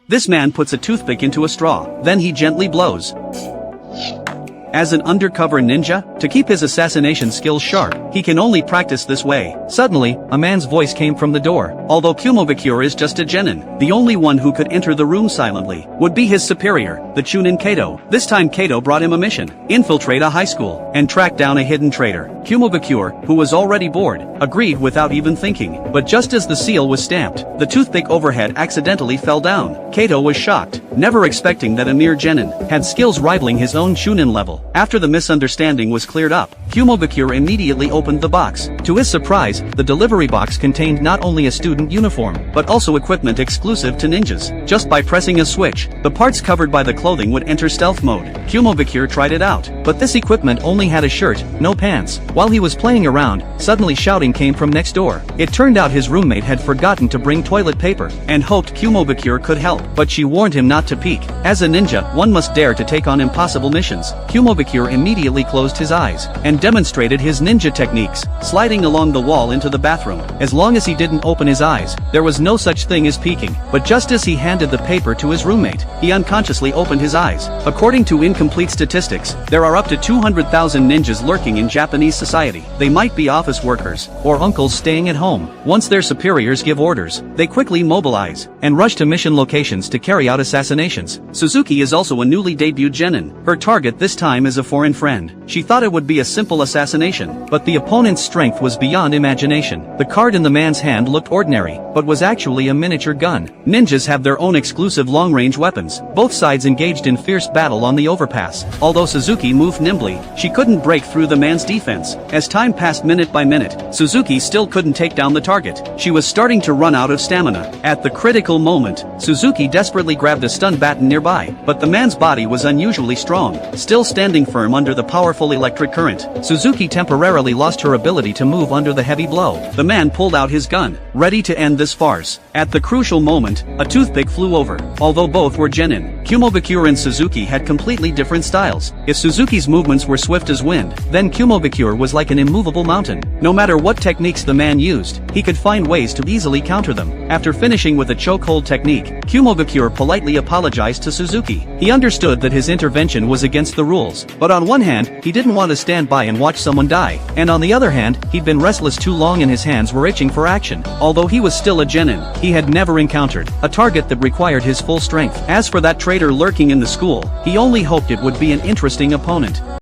This man puts a toothpick into a straw, then he gently blows. As an undercover ninja, to keep his assassination skills sharp, he can only practice this way. Suddenly, a man's voice came from the door. Although Kumobakure is just a genin, the only one who could enter the room silently would be his superior, the Chunin Kato. This time Kato brought him a mission: infiltrate a high school and track down a hidden traitor. Kumobakure, who was already bored, agreed without even thinking. But just as the seal was stamped, the toothpick overhead accidentally fell down. Kato was shocked, never expecting that a mere genin had skills rivaling his own Chunin level. After the misunderstanding was cleared up, Kumobakure immediately opened the box. To his surprise, the delivery box contained not only a student uniform, but also equipment exclusive to ninjas. Just by pressing a switch, the parts covered by the clothing would enter stealth mode. Kumobakure tried it out, but this equipment only had a shirt, no pants. While he was playing around, suddenly shouting came from next door. It turned out his roommate had forgotten to bring toilet paper, and hoped Kumobakure could help, but she warned him not to peek. As a ninja, one must dare to take on impossible missions. Kumobakure immediately closed his eyes, and demonstrated his ninja techniques, sliding along the wall into the bathroom. As long as he didn't open his eyes, there was no such thing as peeking. But just as he handed the paper to his roommate, he unconsciously opened his eyes. According to incomplete statistics, there are up to 200,000 ninjas lurking in Japanese society. They might be office workers, or uncles staying at home. Once their superiors give orders, they quickly mobilize, and rush to mission locations to carry out assassinations. Suzuki is also a newly debuted genin. Her target this time is a foreign friend. She thought it would be a simple assassination, but the opponent's strength was beyond imagination. The card in the man's hand looked ordinary, but was actually a miniature gun. Ninjas have their own exclusive long-range weapons. Both sides engaged in fierce battle on the overpass. Although Suzuki moved nimbly, she couldn't break through the man's defense. As time passed minute by minute, Suzuki still couldn't take down the target. She was starting to run out of stamina. At the critical moment, Suzuki desperately grabbed a stun baton nearby, but the man's body was unusually strong, still standing firm under the powerful electric current. Suzuki temporarily lost her ability to move under the heavy blow. The man pulled out his gun, ready to end this farce. At the crucial moment, a toothpick flew over. Although both were genin, Kumobakure and Suzuki had completely different styles. If Suzuki's movements were swift as wind, then Kumobakure was like an immovable mountain. No matter what techniques the man used, he could find ways to easily counter them. After finishing with a chokehold technique, Kumobakure politely apologized to Suzuki. He understood that his intervention was against the rules, but on one hand, he didn't want to stand by and watch someone die, and on the other hand, he'd been restless too long and his hands were itching for action. Although he was still a genin, he had never encountered a target that required his full strength. As for that traitor lurking in the school, he only hoped it would be an interesting opponent.